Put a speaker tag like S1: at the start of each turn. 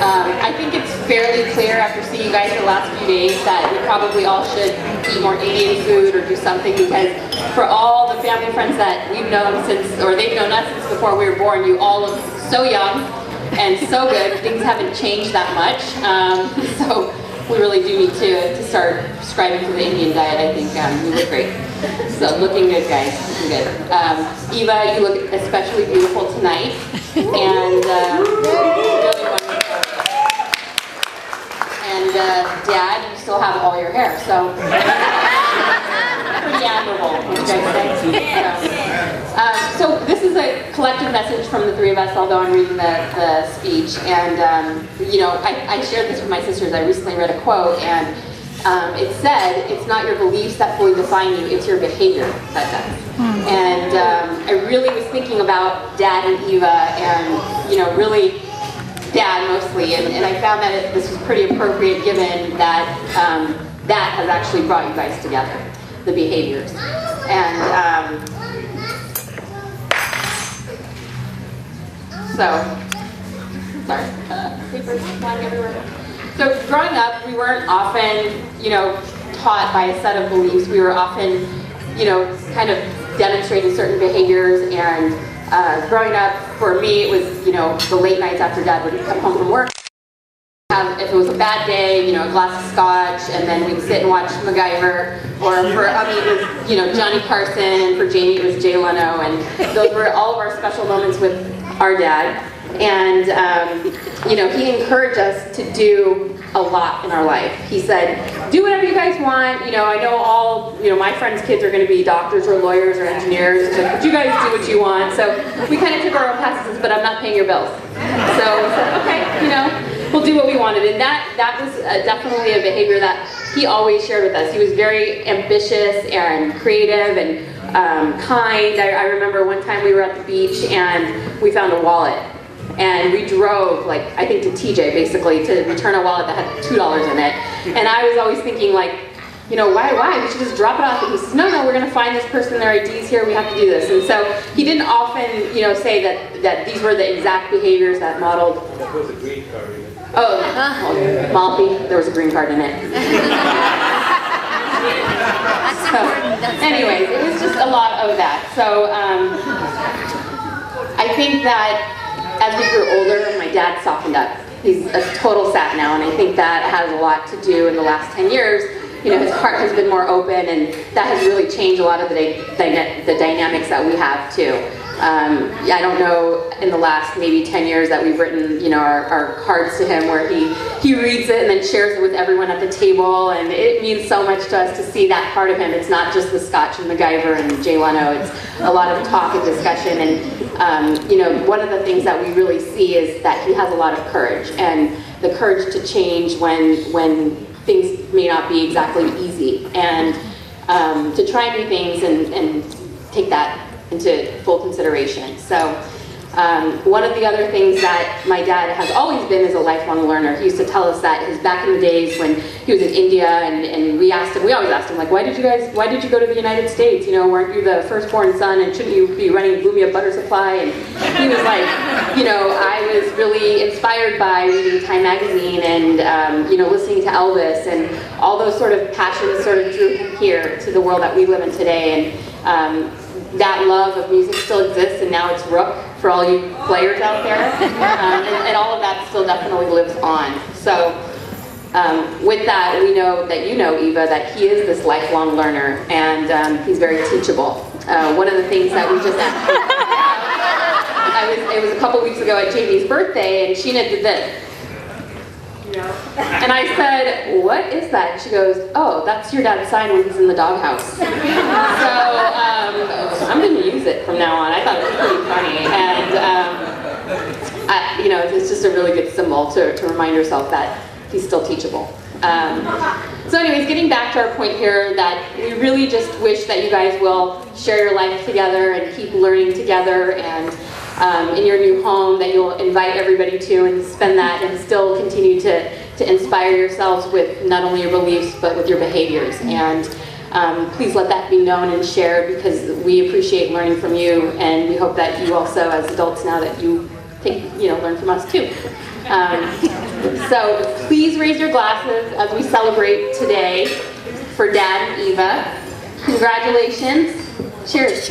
S1: I think it's fairly clear after seeing you guys the last few days that we probably all should eat more Indian food or do something, because for all the family and friends that we've known since, or they've known us since before we were born, you all look so young and so good. Things haven't changed that much. So we really do need to start subscribing to the Indian diet. I think you look great. So looking good, guys. Looking good. Eva, you look especially beautiful tonight. And really wonderful. And Dad, you still have all your hair, so pretty admirable, would you guys say? So this is a collective message from the three of us, although I'm reading the speech. And you know, I shared this with my sisters. I recently read a quote, and it said, "It's not your beliefs that fully define you, it's your behavior that does." And I really was thinking about Dad and Eva, and you know, really Dad mostly, and I found that this was pretty appropriate given that that has actually brought you guys together, the behaviors. And sorry, papers flying everywhere. So growing up, we weren't often, you know, taught by a set of beliefs. We were often, you know, kind of demonstrating certain behaviors. And growing up, for me, it was, you know, the late nights after Dad would come home from work. If it was a bad day, you know, a glass of scotch, and then we'd sit and watch MacGyver. Or for Ummi, it was, you know, Johnny Carson, and for Jamie, it was Jay Leno. And those were all of our special moments with our dad. And, you know, he encouraged us to do a lot in our life. He said, do whatever you guys want. You know, I know all, you know, my friends' kids are going to be doctors or lawyers or engineers. He's like, but you guys do what you want. So we kind of took our own paths, but I'm not paying your bills. So we said, okay, you know, we'll do what we wanted. And that was definitely a behavior that he always shared with us. He was very ambitious and creative and kind. I remember one time we were at the beach and we found a wallet. And we drove, like, I think to TJ, basically, to return a wallet that had $2 in it. And I was always thinking, like, you know, why? We should just drop it off. And he says, no, we're going to find this person, their IDs here, we have to do this. And so he didn't often, you know, say that these were the exact behaviors that modeled.
S2: What was the green card in it?
S1: Oh, Malfi, there was a green card in it. So, anyways, it was just a lot of that. So I think that as we grew older, my dad softened up. He's a total sap now, and I think that has a lot to do in the last 10 years. You know, his heart has been more open, and that has really changed a lot of the dynamics that we have too. I don't know, in the last maybe 10 years that we've written, you know, our cards to him where he reads it and then shares it with everyone at the table, and it means so much to us to see that part of him. It's not just the Scotch and MacGyver and Jay Leno, it's a lot of talk and discussion. And you know, one of the things that we really see is that he has a lot of courage, and the courage to change when things may not be exactly easy, and to try new things and take that into full consideration. So one of the other things that my dad has always been is a lifelong learner. He used to tell us that back in the days when he was in India, and we always asked him, like, why did you go to the United States? You know, weren't you the firstborn son, and shouldn't you be running Blumia Butter Supply? And he was like, you know, I was really inspired by reading Time magazine and you know, listening to Elvis, and all those sort of passions sort of drew him here to the world that we live in today. And that love of music still exists, and now it's Rook for all you players out there, and all of that still definitely lives on. So with that, we know that you know, Eva, that he is this lifelong learner, and he's very teachable. One of the things that we just it was a couple weeks ago at Jamie's birthday, and Sheena did this. And I said, what is that? And she goes, oh, that's your dad's sign when he's in the doghouse. So I'm going to use it from now on. I thought it was pretty funny. And, you know, it's just a really good symbol to remind yourself that he's still teachable. So anyways, getting back to our point here, that we really just wish that you guys will share your life together and keep learning together, and in your new home that you'll invite everybody to and spend that, and still continue to inspire yourselves with not only your beliefs but with your behaviors. And please let that be known and shared, because we appreciate learning from you, and we hope that you also, as adults now, that you learn from us too. So please raise your glasses as we celebrate today for Dad and Eva. Congratulations. Cheers.